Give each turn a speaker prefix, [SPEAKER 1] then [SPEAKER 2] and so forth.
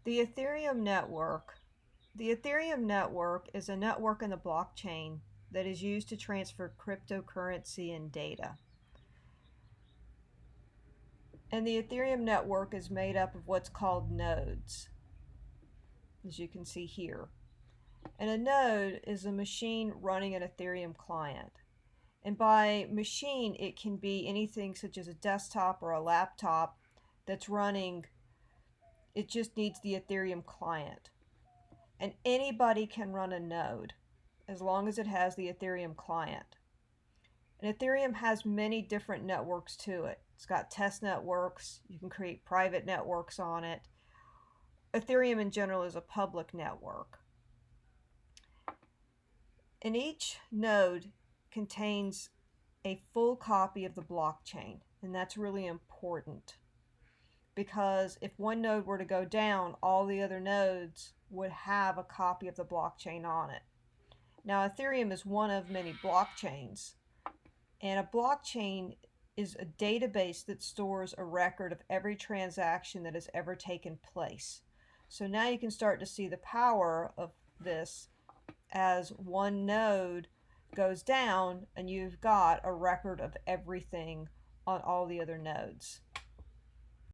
[SPEAKER 1] The Ethereum network. The Ethereum network is a network in the blockchain that is used to transfer cryptocurrency and data. And the Ethereum network is made up of what's called nodes, as you can see here. And a node is a machine running an Ethereum client. And by machine, it can be anything such as a desktop or a laptop that's running, it just needs the Ethereum client. And anybody can run a node as long as it has the Ethereum client. And Ethereum has many different networks to it. It's got test networks. You can create private networks on it. Ethereum in general is a public network. And each node contains a full copy of the blockchain. And that's really important because if one node were to go down, all the other nodes would have a copy of the blockchain on it. Now, Ethereum is one of many blockchains, and a blockchain is a database that stores a record of every transaction that has ever taken place. So now you can start to see the power of this as one node goes down and you've got a record of everything on all the other nodes.